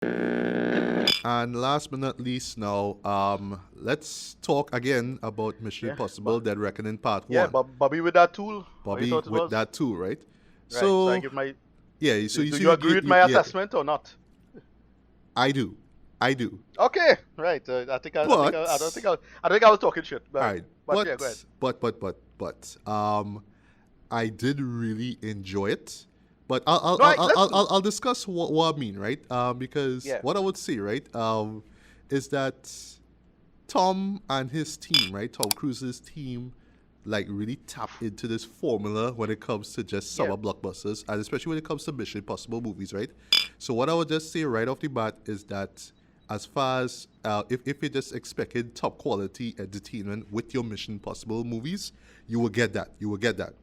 And last but not least, now, let's talk again about Mission Yeah, Impossible: Dead Reckoning Part yeah, One. Bobby with that tool. What you Bobby thought it with was? that too, right? Right. So I So give my. yeah, so you Do see, you agree with my yeah, assessment or not? I do, I do. Okay, right. I don't think But I don't think I was talking shit, all but right, yeah, go ahead. I did really enjoy it. But No, I listen. I'll discuss what I mean, right? Because Yeah, what I would say, right, is that Tom and his team, right, Tom Cruise's team, like really tap into this formula when it comes to just yeah, summer blockbusters, and especially when it comes to Mission Impossible movies, right? So what I would just say right off the bat is that as far as if you're just expecting top quality entertainment with your Mission Impossible movies, you will get that. You will get that.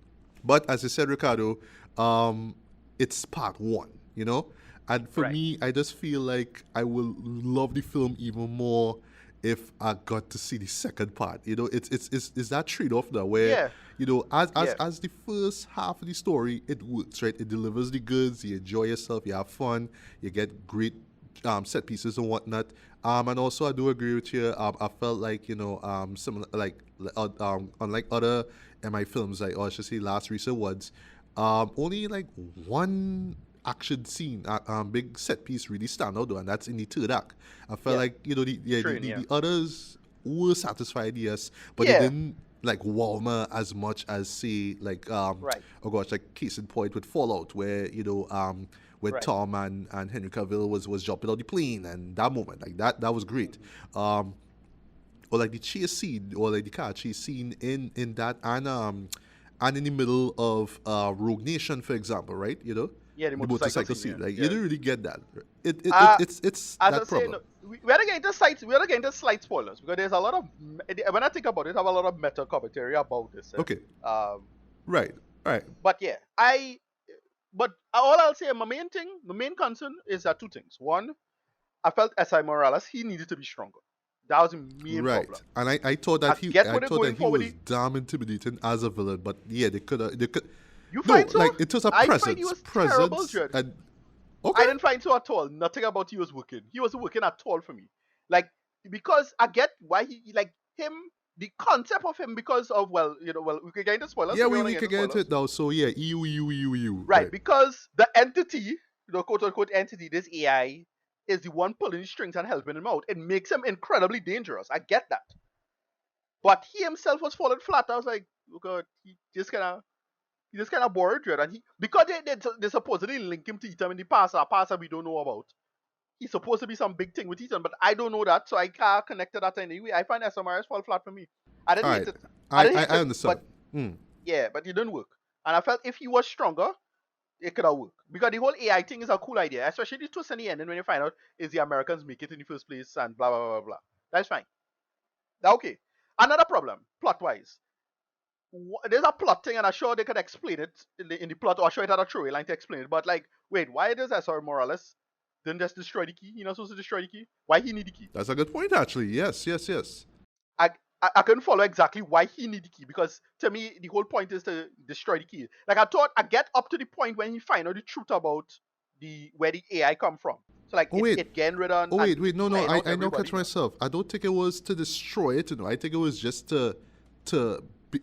But as I said, Ricardo, um, it's part one, you know? And for right. me, I just feel like I will love the film even more if I got to see the second part. You know, it's that trade-off now where, Yeah, you know, yeah, as the first half of the story, it works, right? It delivers the goods, you enjoy yourself, you have fun, you get great set pieces and whatnot. And also I do agree with you. I felt like, you know, similar unlike other MI films, like, or I should say last recent ones, only like one action scene, big set piece really stand out though, and that's in the third act. I felt yeah. like, you know, Train. Yeah, the others were satisfied, yes, but they yeah. didn't like wow me as much as say like Right, oh gosh, like case in point with Fallout, where you know when right. Tom and Henry Cavill was jumping out the plane, and that moment, like that was great. Hmm. Um, or like the chase scene, or like the car chase scene in that, and in the middle of Rogue Nation, for example, right? You know, Yeah, the the motorcycle motorcycle scene. scene, Yeah, like you yeah. didn't really get that. Uh, It's as I that say, problem. no, we are not getting into sites. We are not getting into slight spoilers because there's a lot of when I think about it, I have a lot of meta commentary about this. Okay, Um, right, right. but yeah, but all I'll say, my main concern is that two things. One, I felt S.I. Morales, he needed to be stronger. That was the main problem. Right, and I get I what they're thought that going he for with was it. damn intimidating as a villain, but yeah, they could You find no, so? like it was a I find he was terrible, presence, Judd. and okay, I didn't find so at all. Nothing about he was working. He wasn't working at all for me. Like because I get why he like him the concept of him because of we could get into spoilers yeah, if you want to we get can into get into it spoilers. now. So yeah, EU, Right, right, because the entity, the quote unquote entity, this AI, is the one pulling the strings and helping him out. It makes him incredibly dangerous. I get that. But he himself was falling flat. I was like, oh God, he just kind of bored, right? And he because they supposedly link him to Ethan in the past, a past that we don't know about. He's supposed to be some big thing with Ethan, but I don't know that, so I can't connect to that anyway. I find SMRS fall flat for me. I didn't all hate right. it. I didn't hate I it, understand. but Mm. yeah, but it didn't work. And I felt if he was stronger, it could have worked. Because the whole AI thing is a cool idea, especially the twist in the end, and when you find out is the Americans make it in the first place and blah blah blah blah. That's fine. Okay. Another problem, plot wise. There's a plot thing, and I'm sure they could explain it in the plot, or I'm sure it had a throwaway line to explain it. But like, wait, why does SR Morales didn't just destroy the key? He not supposed to destroy the key. Why he need the key? That's a good point, actually. Yes. I, I couldn't follow exactly why he need the key because to me the whole point is to destroy the key. Like I thought I get up to the point when he find out the truth about the where the AI come from. So like Oh wait, it getting rid of oh and wait, it no, flying out I now catch everybody. myself. I don't think it was to destroy it. You know, I think it was just to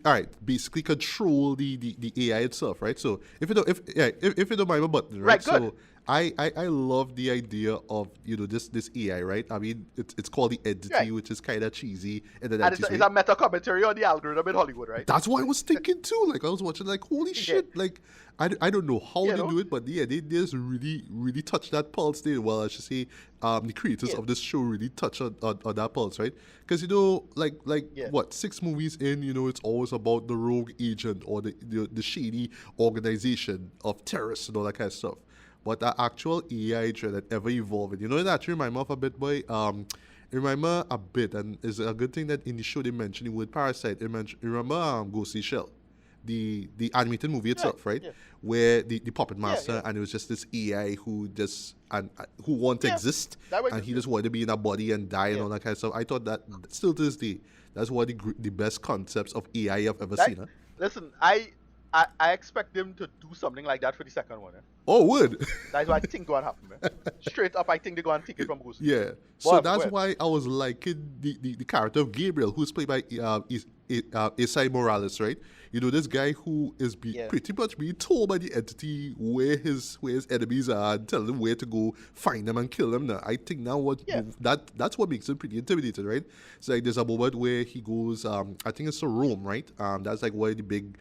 all right, basically control the AI itself, right? So if you don't mind my button, right? Right, good. So I love the idea of, you know, this AI, right? I mean, it's called the entity, Right. which is kind of cheesy in the And 90s, it's right? a meta commentary on the algorithm in Hollywood, right? That's what I was thinking too. Like I was watching, like holy Yeah. shit! Like I don't know how You they know? do it, but yeah, they just really touch that pulse. There, well, I should say, the creators Yeah. of this show really touch on that pulse, right? Because you know, like Yeah. what 6 movies in, you know, it's always about the rogue agent or the shady organization of terrorists and all that kind of stuff. But the actual AI that ever evolved, you know, it actually remind me of a bit, boy. Remember a bit, and it's a good thing that in the show they mentioned the word parasite. Remember Ghost in the Shell, the animated movie Right. itself, right? Yeah. Where the puppet Yeah. master, Yeah. and it was just this AI who just and who want to Yeah. exist, That way and just he yeah. just wanted to be in a body and die and Yeah. all that kind of stuff. I thought that still to this day, that's one of the best concepts of AI I've ever That seen. Huh? listen, I expect them to do something like that for the second one. Eh? Oh, would. That's what I think going to happen. Eh? Straight up, I think they're going to take it from Bruce Lee. Yeah. So that's why I was liking the character of Gabriel, who's played by Isai Morales, right? You know, this guy who is pretty much being told by the entity where his enemies are and telling them where to go, find them and kill them. Now, I think that's what makes him pretty intimidating, right? It's like there's a moment where he goes, I think it's to Rome, right? That's like where the big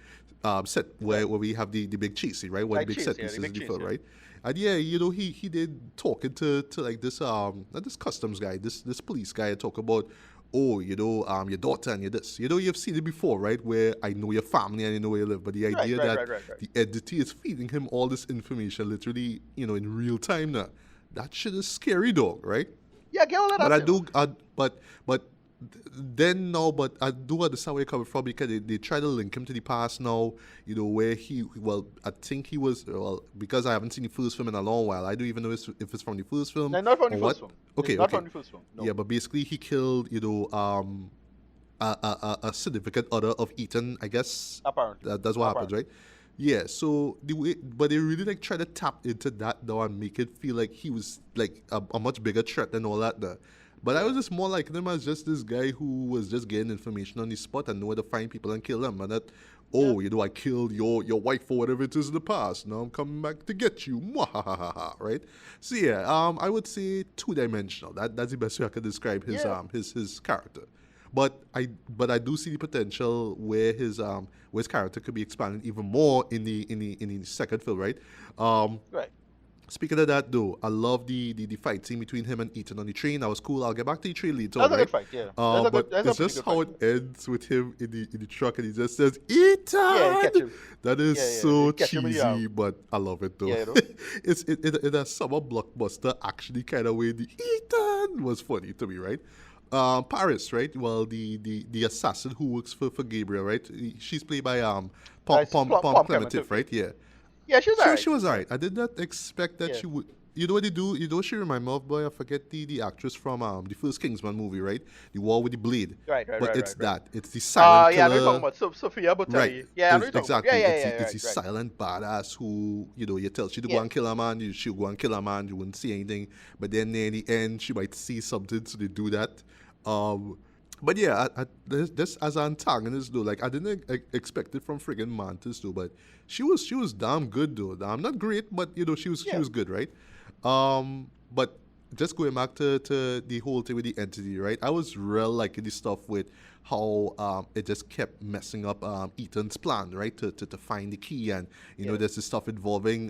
set where we have the big chase scene, right? One of the big set pieces in the film, right? And yeah, you know, he did talking to like this not this customs guy, this police guy, and talk about, oh, you know, your daughter and your this. You know, you've seen it before, right? Where I know your family and I know where you live. But the idea the entity is feeding him all this information literally, you know, in real time now. That shit is scary, dog, right? Yeah, get all that. But I do understand where you're coming from, because they try to link him to the past now, you know, where I think he was, because I haven't seen the first film in a long while, I don't even know if it's from the first film. No, not from the first film. Okay, not from the first film. No. Yeah, but basically he killed, you know, a significant other of Ethan, I guess. Apparently. That's what happens, right? Yeah, so but they really like try to tap into that now and make it feel like he was like a much bigger threat than all that now. But I was just more like him as just this guy who was just getting information on the spot and know where to find people and kill them. And that, you know, I killed your wife or whatever it is in the past. Now I'm coming back to get you. Mwahahaha, right? So yeah, I would say two-dimensional. That's the best way I could describe his character. But I do see the potential where his character could be expanded even more in the second film, right? Right. Speaking of that, though, I love the fight scene between him and Ethan on the train. That was cool. I'll get back to the train later. That's a good fight, yeah. But it's just how it ends with him in the truck, and he just says, "Ethan!" Yeah, catch him. That is so cheesy, but I love it though. Yeah, you know? It's in a summer blockbuster actually kind of way. The Ethan was funny to me, right? Paris, right? Well, the assassin who works for Gabriel, right? She's played by Pom Clementif, right? Yeah. Yeah, she was alright. She was alright. I did not expect that she would. You know what they do? You know what she remind me of, boy? I forget the actress from the first Kingsman movie, right? The War with the Blade. Right. But it's that. It's the silent killer. Yeah, we're talking about Sophia Buttelli. Right. Yeah, exactly. It's the right. silent badass who, you know, you tell she to go and kill a man, she'll go and kill a man, you wouldn't see anything. But then in the end, she might see something, so they do that. But yeah, this as an antagonist though, like I didn't expect it from friggin' Mantis though, but she was damn good though. Not great, but you know she was good, right? But just going back to the whole thing with the entity, right? I was real liking the stuff with how it just kept messing up Ethan's plan, right? To find the key, and you know there's this stuff involving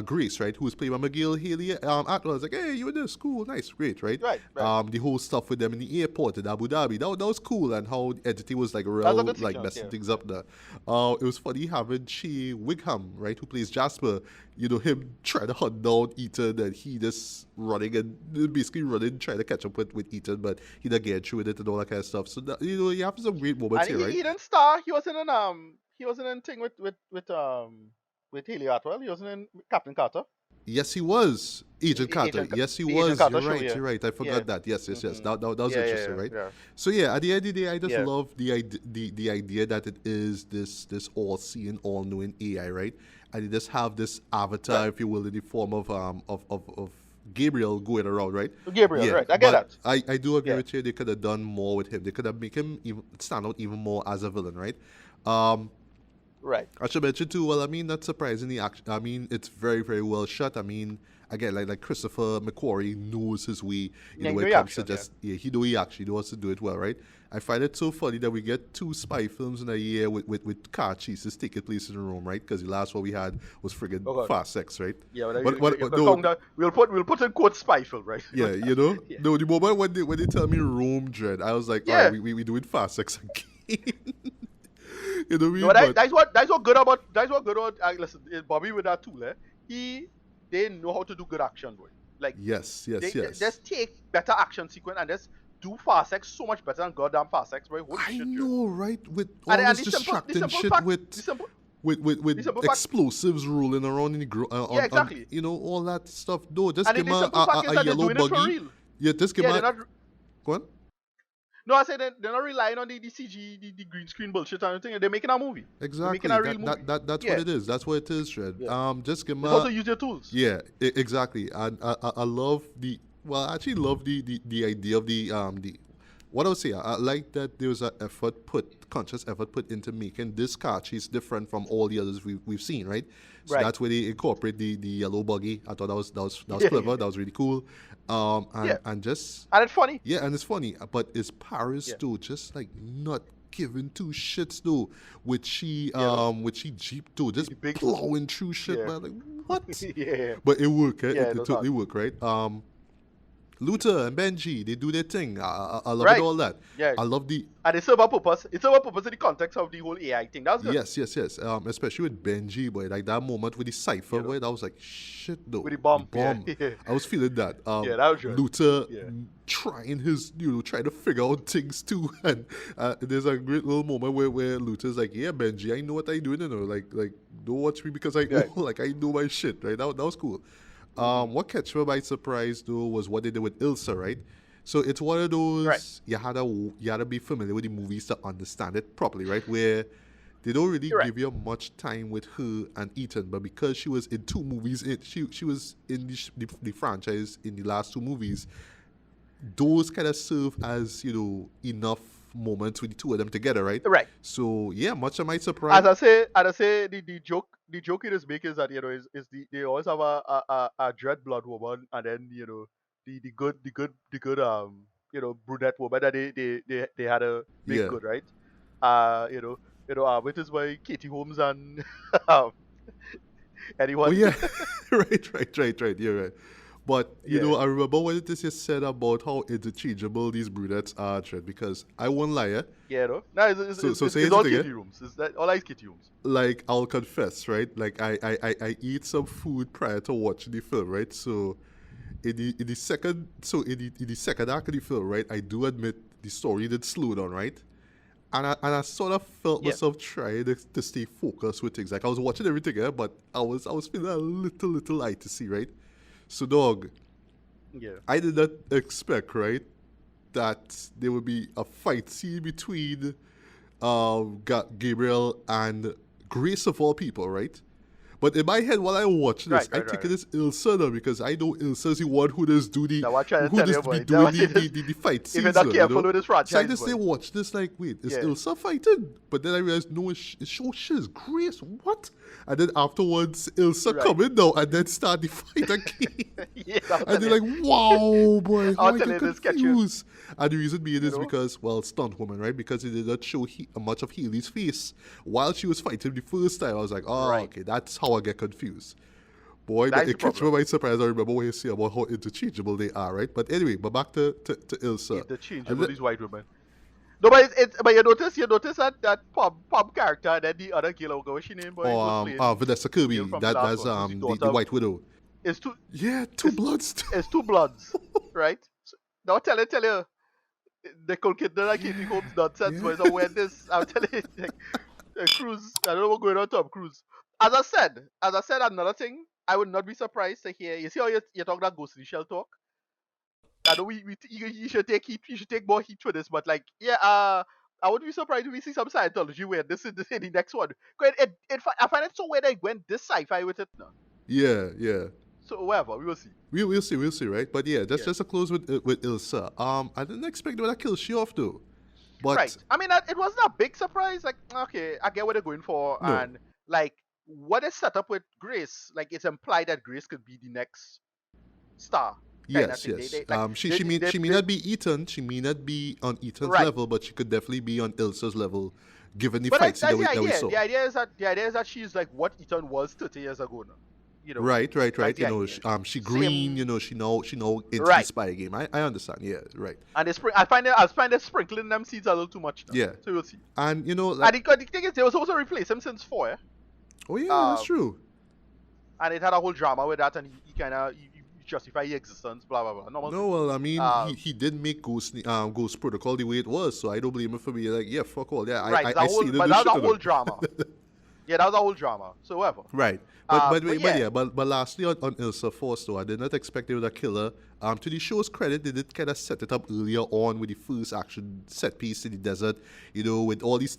Grace, right, who was played by McGill Haley. Atwell was like, hey, you were this, cool, nice, great, right? Right. The whole stuff with them in the airport in Abu Dhabi, that was cool, and how the entity was like real, like messing things up there. It was funny having Shea Wigham, right, who plays Jasper, you know, him trying to hunt down Ethan, and he just running and basically running, trying to catch up with Ethan, but he didn't get through with it and all that kind of stuff. So that, you know, you have some great moments and here, right? He didn't star. He wasn't in thing with Haley Atwell. He wasn't in Captain Carter. Yes, he was. Agent Carter. Yes, he was. You're right. I forgot that. Yes. That was interesting, right? Yeah. So yeah, at the end of the day, I just love the idea that it is this all-seeing, all-knowing AI, right? And you just have this avatar, if you will, in the form of Gabriel going around, right? Gabriel, right? I get that. I do agree with you. They could have done more with him. They could have made him stand out even more as a villain, right? Right. I should mention too. Well, I mean, not surprisingly, I mean, it's very, very well shot. I mean, again, like Christopher McQuarrie knows his way. You know, when it comes to just he actually knows to do it well, right? I find it so funny that we get 2 spy films in a year with car chases taking place in Rome, right? Because the last one we had was friggin' Fast X, right? Yeah, we'll put in quote spy film, right? Yeah, you know. No, the moment when they tell me Rome Dread, I was like, all right, we doing Fast X again. You know what I mean? That's what good about listen, Bobby with that too, they know how to do good action, boy. Like yes. Just take better action sequence and just do Fast X so much better than goddamn Fast X, boy. I know, right? With all this distracting shit with explosives rolling around in the exactly. you know, all that stuff. No, just give me a yellow buggy. Yeah, just give me. Go on. No, I said they're not relying on the CG, the green screen bullshit and everything. They're making a movie. They're making Exactly. a real movie. That's what Yeah, it is. That's what it is, Shred. yeah. Just give me. It's also use your tools. Yeah, exactly. And I love the well, I actually love the idea of the what I would say. I like that there was a conscious effort put into making this car chase different from all the others we've seen, right? So Right. that's where they incorporate the yellow buggy. I thought that was Yeah, clever. That was really cool. yeah. And just And it's funny. yeah, and it's funny, but it's Paris Yeah. though, just like not giving two shits though, with she Jeep though, just The big- plowing through shit, Yeah. man. Like what? Yeah. But it worked, eh? Yeah, It it was totally hard. worked, right? Luther and Benji, they do their thing. I love Right. it all that. Yeah. I love the And it serve a purpose. It serve a purpose in the context of the whole AI thing. That's good. yes. Especially with Benji, boy, like that moment with the cipher, You know. boy, that was like shit though. With the bomb, yeah. I was feeling that. Yeah, that was good. Luther Yeah. trying trying to figure out things too, and there's a great little moment where Luther's like, "Yeah, Benji, I know what I doing, like don't watch me because I know, Right. like I know my shit, right?" That was cool. What catch me by surprise though was what they did with Ilsa, right? So it's one of those Right. you had to be familiar with the movies to understand it properly, right? Where they don't really You're right. give you much time with her and Ethan, but because she was in two movies, she was in the franchise in the last two movies. Those kind of serve as enough moments with the two of them together, right? Right. So yeah, much of my surprise. As I say, the joke it is make is that is they always have a dread blood woman, and then the good brunette woman that they had a make Yeah. good, right? It is by Katie Holmes and anyone. Oh yeah, right. You're right. But Yeah. I remember what it is you said about how interchangeable these brunettes are, Trent, because I won't lie, eh? Yeah, no. No, So say it's it all again. kitty rooms. It's that all like kitty rooms. Like I'll confess, right? Like I eat some food prior to watching the film, right? So in the second act of the film, right, I do admit the story did slow down, right? And I sort of felt Yeah. myself trying to stay focused with things. Like I was watching everything, but I was feeling a little light to see, right? So dog, Yeah. I did not expect, right, that there would be a fight scene between Gabriel and Grace of all people, right? But in my head, while I watch this, Right. I think it is Ilsa now because I know Ilsa's the one who does do the Now, what I'm trying to who tell does you, be boy, that doing what it is. the fight If scenes. you're not now, careful with this So I franchise, just boy. say watch this like, wait, is Yeah. Ilsa fighting? But then I realized no, it's shit is Grace. What? And then afterwards, Ilsa Right. come in now and then start the fight again. Yeah, I'll And tell they're you. like, wow, boy, how I'll I tell get you this, catch you. confused. And the reason being is know? because, well, stunt woman, right? Because it did not show much of Healy's face while she was fighting the first time. I was like, oh, Right. okay, that's how I get confused. Boy, That's it the catch me problem. by surprise. I remember what you say about how interchangeable they are, right? But anyway, but back to Ilsa. The change And about then- these white women. No, but but you notice that pub character and then the other girl, what's she name, boy? was playing Vanessa Kirby, girl from the last that's one, who's the the daughter. White Widow. It's two Yeah, two bloods. it's two bloods, right? So, now tell you, the cool kid that Katie Holmes nonsense, Yeah. boys. So when this, I'm telling you, Cruise. I don't know what's going on, Tom Cruise. As I said, another thing, I would not be surprised to hear. You see how you talk that Ghost in the Shell talk. I know you should take heat. You should take more heat for this, but like, yeah, I wouldn't be surprised if we see some Scientology where this is in the next one. 'Cause I find it so weird they went this sci-fi with it now. Yeah. So whatever, we will see. We'll see, right? But yeah, Yeah. just to close with Ilsa. I didn't expect that kill she off though. But Right. I mean, it wasn't a big surprise. Like, okay, I get what they're going for, No. and like what is set up with Grace. Like, it's implied that Grace could be the next star. kinda yes. thing. Like, She they- may they- she may they- not be Ethan. She may not be on Ethan's Right. level, but she could definitely be on Ilsa's level, given the But fights that's that the we idea. saw. The idea is that she's like what Ethan was 30 years ago now. You know. Right. That's the You know, idea. she green. Same- She know into the Right. spy game. I understand. Yeah, right. And I find it sprinkling them seeds a little too much. Now. Yeah. So we'll see. And like, And the thing is, they was also replace him since 4, yeah? oh yeah, that's um, true. And it had a whole drama with that, and he kind of justify his existence, blah blah blah. Normal No, thing. well, I mean, Um, he did make Ghost Protocol the way it was, so I don't blame him for being like, yeah, fuck all. Yeah, Right, I that see whole, the but new that's shit a in whole it. drama. Yeah, that was a whole drama. So whatever. Right. But yeah, Yeah, but lastly on Ilsa Force though, I did not expect they would have killed her. To the show's credit, they did kind of set it up earlier on with the first action set piece in the desert, with all these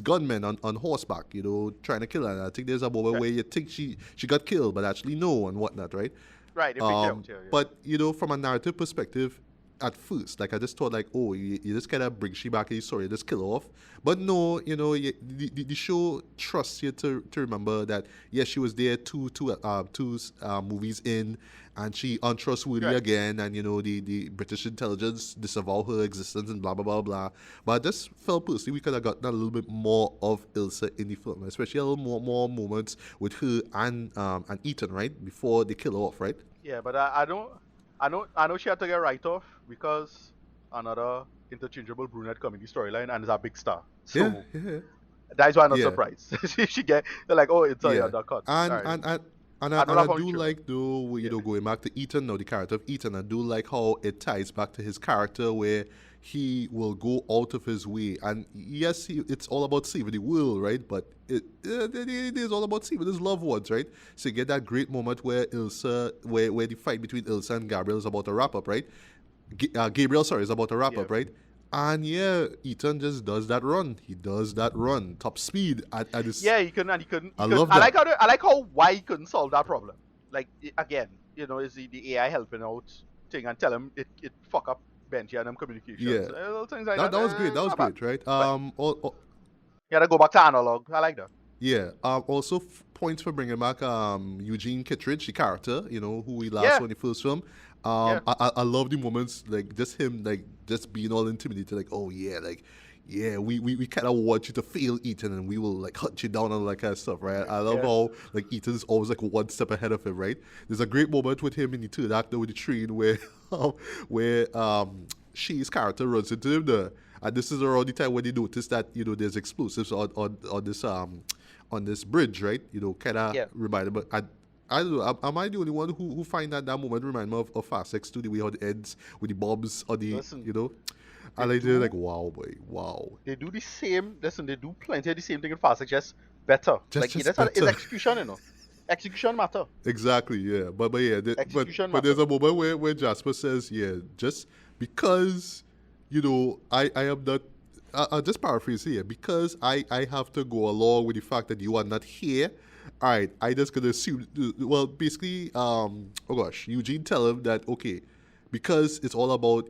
gunmen on horseback, trying to kill her. And I think there's a moment right, where you think she got killed, but actually no and whatnot, right? right. They fake it out. Yeah, yeah. But from a narrative perspective, at first, like I just thought, like, oh, you just kind of bring she back in the story, just kill her off. But no, the show trusts you to remember that yes, she was there two movies in, and she untrustworthy Right. again, and the British intelligence disavow her existence and blah blah blah blah. But I just felt personally we could have gotten a little bit more of Ilsa in the film, especially a little more moments with her and Ethan, right, before they kill her off, right? Yeah, but I know she had to get right off because another interchangeable brunette coming in the storyline and is a big star. Yeah, So yeah, that's why I'm not yeah. surprised. she get they're like, oh, it's a Yeah, undercut. All and right. and and and I, I know and that I from the do trailer. like though Yeah. going back to Ethan now, the character of Ethan. I do like how it ties back to his character where he will go out of his way, and yes, it's all about saving the world, right? But it is all about saving his loved ones, right? So you get that great moment where where the fight between Ilsa and Gabriel is about to wrap up, right? Gabriel, sorry, is about to wrap Yeah. up, right? And yeah, Ethan just does that run. He does that run, top speed. At this, Yeah, he couldn't, and he couldn't. I He couldn't. love that. I like how why he couldn't solve that problem. Like again, is the AI helping out thing and tell him it fuck up Benji and them Yeah, communications, little things like that that. was great. That was Not bad. great, right? But All, you gotta go back to analog. I like that. yeah. Also, points for bringing back Eugene Kittredge, the character, who we last Yeah, saw in the first film. yeah, I love the moments like just him like just being all intimidated, like, oh yeah, like yeah, we kind of want you to fail Ethan, and we will like hunt you down and all that kind of stuff, right? I love yeah, how like Ethan's always like one step ahead of him, right? There's a great moment with him in the third act with the train where she's character runs into him there. And this is around the time when they notice that there's explosives on this bridge, right? Kind of yeah. reminded. But I don't know. Am I the only one who find that moment remind me of Fast X 2, the way how it ends with the bombs on the Listen, they and I did like do wow, boy, wow, they do the same. Listen, they do plenty of the same thing in Fast, just better. Like just that's it's better. execution. Execution matter. Exactly, yeah. But yeah, Execution but there's matter. a moment where Jasper says, yeah, just because I am not. I'll just paraphrase here. Because I have to go along with the fact that you are not here. All right, I just gonna assume. Well, basically, oh gosh, Eugene tell him that okay, because it's all about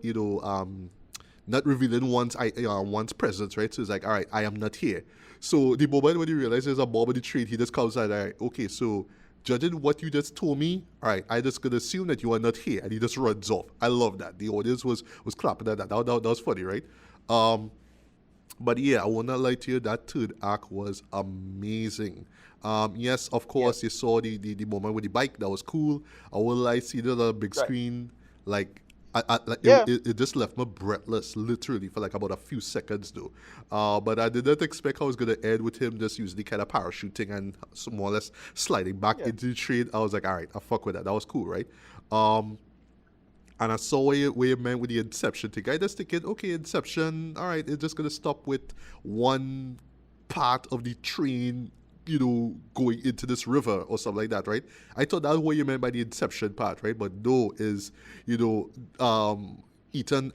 not revealing one's presence, right? So it's like, all right, I am not here. So the moment when he realizes there's a bomb in the train, he just comes out, all right, okay, so judging what you just told me, all right, I just gonna assume that you are not here, and he just runs off. I love that. The audience was clapping at that. That was funny, right? Um, but yeah, I will not lie to you, that third act was amazing. Yes, of Yeah, course, you saw the moment with the bike. That was cool. I will lie, see it on a big right. screen. Like, like Yeah, it just left me breathless, literally, for like about a few seconds, though. But I did not expect I was going to end with him just using the kind of parachuting and more or less sliding back yeah. into the train. I was like, all right, I fuck with that. That was cool, right? Um, and I saw where you meant with the Inception thing. I just thinking, okay, Inception, all right, it's just gonna stop with one part of the train, going into this river or something like that, right? I thought that's what you meant by the Inception part, right? But no, is Ethan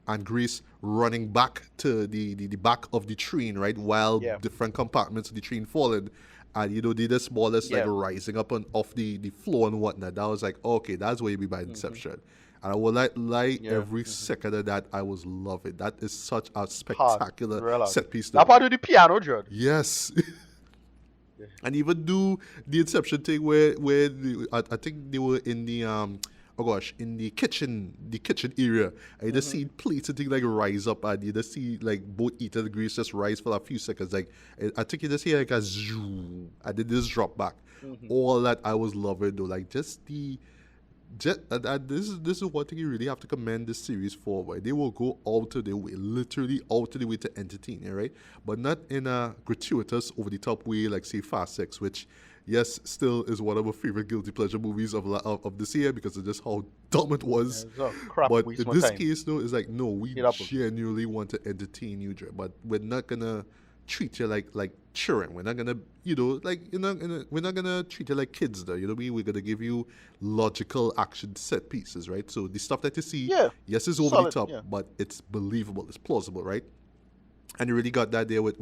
and Grace running back to the back of the train, right? While Yeah, different compartments of the train falling. And they just more or less like yeah. rising up on off the floor and whatnot. That was like, okay, that's what you mean by Hmm. Inception. And I will like lie Yeah. every second of that. I was loving. That is such a Hard. spectacular Real hard. set piece, That though. part with the piano, Judd. Yes. Yeah. And even do the Inception thing where I think they were in the oh gosh, in the kitchen area. I just Hmm. see plates and things like rise up, and you just see like both Ethan and Grace just rise for a few seconds. Like I think you just hear like a zoom, and then just drop back. Hmm. All that I was loving though, like just the just this is one thing you really have to commend this series for. Right? They will go out of their way, literally out of their way to entertain you, right? But not in a gratuitous, over the top way like say Fast Sex, which yes, still is one of my favorite guilty pleasure movies of this year because of just how dumb it was. It's a crap But waste in my this time. case, though, it's like no, we It up. genuinely want to entertain you, Dre, but we're not gonna treat you like children. We're not gonna, we're not gonna treat you like kids. Though, you know what I mean? We're gonna give you logical action set pieces, right? So the stuff that you see, Yeah, yes, it's over the solid. top, Yeah, but it's believable, it's plausible, right? And you really got that there with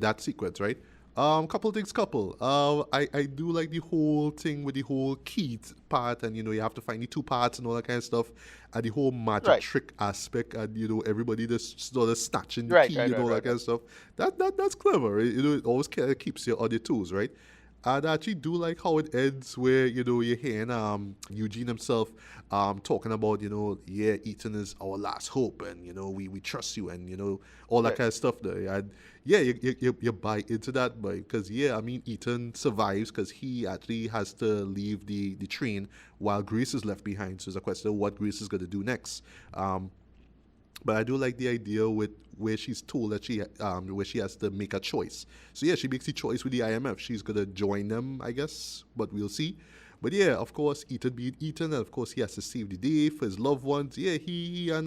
that sequence, right? Couple things, couple. I do like the whole thing with the whole key part, and you have to find the two parts and all that kind of stuff, and the whole magic right, trick aspect, and everybody just sort of snatching the right, key right, and right, all that right, kind right. of stuff. That's clever. It always kind of keeps you on your toes, right? And I actually do like how it ends, where you're hearing Eugene himself talking about yeah, Ethan is our last hope, and we trust you, and all that Right, kind of stuff there. And yeah, you buy into that, boy, because yeah, I mean, Ethan survives because he actually has to leave the train while Grace is left behind. So it's a question of what Grace is going to do next. But I do like the idea with where she's told that where she has to make a choice. So yeah, she makes the choice with the IMF. She's gonna join them, I guess, but we'll see. But yeah, of course, Ethan being Ethan, and of course he has to save the day for his loved ones. Yeah, he and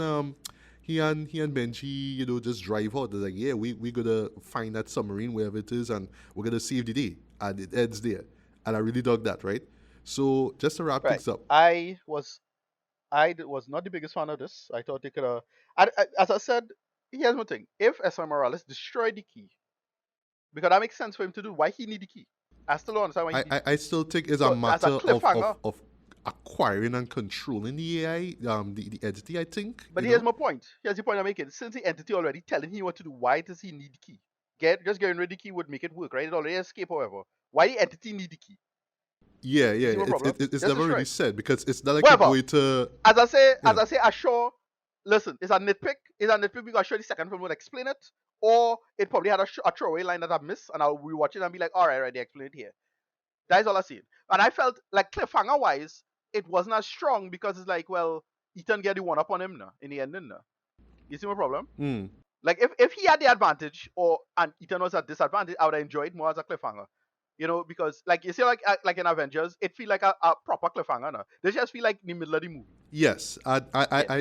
Benji, just drive out. They're like, yeah, we gonna find that submarine wherever it is, and we're gonna save the day, and it ends there. And I really dug that, right? So just to wrap right. things up, I was not the biggest fan of this. I thought they could have. As I said, here's one thing: if S.R. Morales destroyed the key, because that makes sense for him to do. Why he need the key? I still don't understand why he I, need the I, I key. still think it's a So as matter a of cliffhanger, acquiring and controlling the AI, the entity, I think, but here's my point. Here's the point I'm making. Since the entity already telling him what to do, why does he need the key? Just getting rid of the key would make it work, right? It already escape, however. Why the entity need the key? Yeah, You yeah, see my it's, problem? it, it's Just never destroy really it. said, because it's not like you're Whatever. going to, As I say, you know, I sure. Listen, it's a nitpick. It's a nitpick because I'm sure the second film would explain it, or it probably had a throwaway line that I missed, and I'll rewatch it and be like, all right, right, they explain it here. That is all I see. And I felt like cliffhanger wise, it wasn't as strong because it's like, well, Ethan get the one up on him now in the ending now. You see my problem? mm, Like if he had the advantage or and Ethan was at disadvantage, I would enjoy it more as a cliffhanger. Because like you see, like in Avengers, it feel like a proper cliffhanger now. They just feel like in the middle of the movie. yes, Yeah,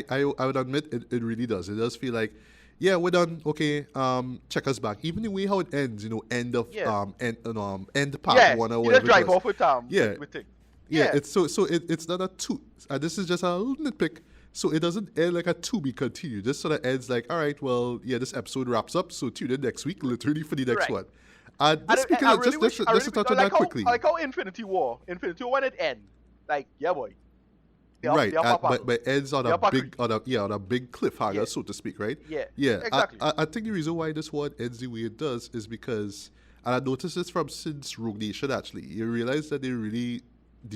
I would admit it really does. It does feel like, yeah, we're done. Okay, check us back. Even the way how it ends, end of yeah, end part yeah. one or He just whatever it drive was. off with Yeah, with thing. yeah, Yeah, it's it's not a two. This is just a little nitpick. So it doesn't end like a to be continued. This sort of ends like, all right, well, yeah, this episode wraps up. So tune in next week, literally for the next right. one. And Just speaking I of really wish, I just really to wish, touch on that I quickly, like how Infinity War when it end. Like yeah, boy, right? they are But papago, it ends on they a are big pacriki. on a big cliffhanger, Yeah, so to speak, right? yeah, Yeah, exactly. I think the reason why this one ends the way it does is because, and I noticed this from since Rogue Nation actually, you realize that the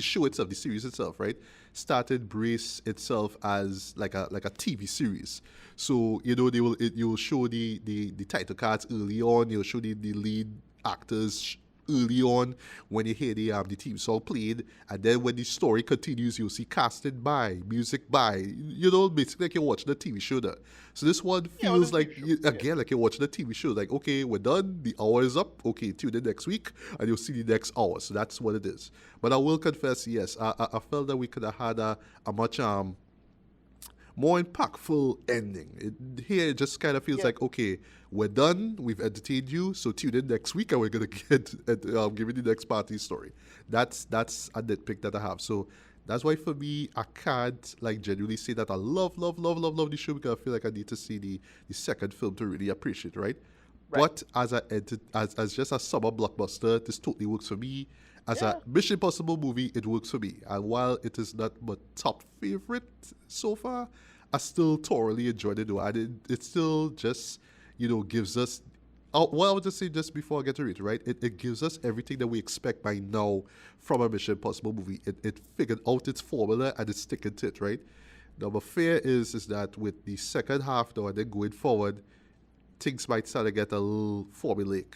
show itself, the series itself, right, started brace itself as like a TV series. So you'll show the title cards early on. You'll show the lead actors early on when you hear the theme song played, and then when the story continues, you'll see casted by, music by, basically like you're watching a TV show there. So this one Yeah, well, feels it's a TV like, show. Yeah, again, like you're watching a TV show. Like, okay, we're done, the hour is up, okay, tune in next week, and you'll see the next hour. So that's what it is. But I will confess, yes, I felt that we could have had a much more impactful ending. Here, it just kind of feels yeah, like, okay, we're done. We've entertained you. So tune in next week, and we're gonna give you the next party story. That's a nitpick that I have. So that's why for me, I can't like genuinely say that I love the show, because I feel like I need to see the second film to really appreciate it, right? right. But as just a summer blockbuster, this totally works for me. As a Yeah, Mission Impossible movie, it works for me. And while it is not my top favorite so far, I still thoroughly enjoyed it. Though, and it still just gives us. Well, I would just say, just before I get to it, right? It gives us everything that we expect by now from a Mission Impossible movie. It figured out its formula and it's sticking to it, right? Now, my fear is that with the second half, though, and then going forward, things might start to get a little formulaic,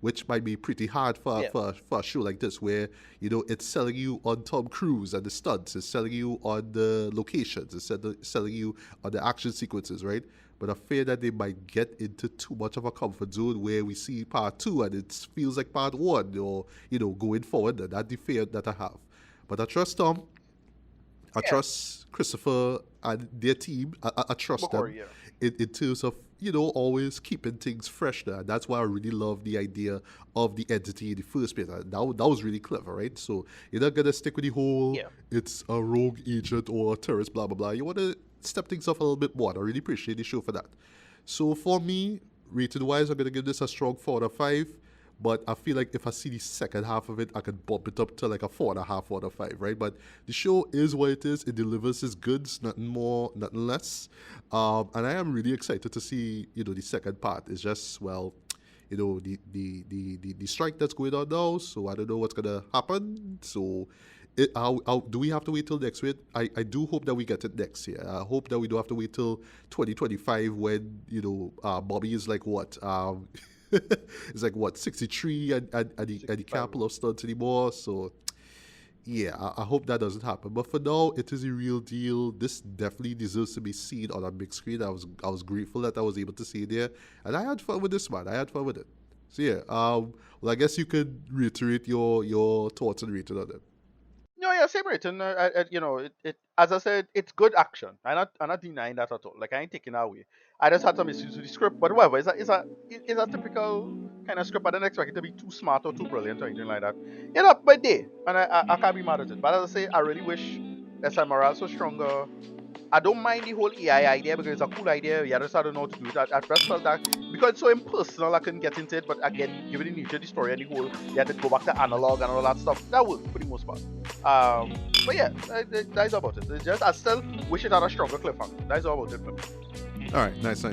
which might be pretty hard yeah, for a show like this, where it's selling you on Tom Cruise and the stunts, it's selling you on the locations, it's selling you on the action sequences, right? But I fear that they might get into too much of a comfort zone where we see part two and it feels like part one, or going forward. And that's the fear that I have. But I trust Tom. I yeah. trust Christopher and their team. I trust them. McCory, yeah. in terms of always keeping things fresh there. That's why I really love the idea of the entity in the first place. That was really clever, right? So you're not gonna stick with the whole Yeah. it's a rogue agent or a terrorist, blah blah blah. You want to step things up a little bit more. I really appreciate the show for that. So for me, rated wise, I'm gonna give this a strong 4 out of 5. But I feel like if I see the second half of it, I could bump it up to like a 4.5, 4 out of 5, right? But the show is what it is. It delivers its goods, nothing more, nothing less. And I am really excited to see, the second part. It's just, well, the strike that's going on now. So I don't know what's gonna happen. So do we have to wait till next week? I do hope that we get it next year. I hope that we don't have to wait till 2025 when Bobby is like what it's like what 63 and he can't pull off stunts anymore. So yeah, I hope that doesn't happen. But for now, it is a real deal. This definitely deserves to be seen on a big screen. I was grateful that I was able to see it there, and I had fun with this, man. I had fun with it. So yeah, well, I guess you could reiterate your thoughts and rating on it. No, yeah, same rating. As I said, it's good action. I'm not denying that at all. Like I ain't taking that away. I just had some issues with the script, but whatever. It's a typical kind of script. I didn't expect it to be too smart or too brilliant or anything like that. But they, and I can't be mad at it. But as I say, I really wish SI Morales was stronger. I don't mind the whole AI idea because it's a cool idea. You just don't know how to do it. I just felt that because it's so impersonal, I couldn't get into it. But again, given the nature of the story and the whole, you had to go back to analog and all that stuff. That worked for the most part. But yeah, that's about it. It's just I still wish it had a stronger cliffhanger. That's all about it for me. All right, nice.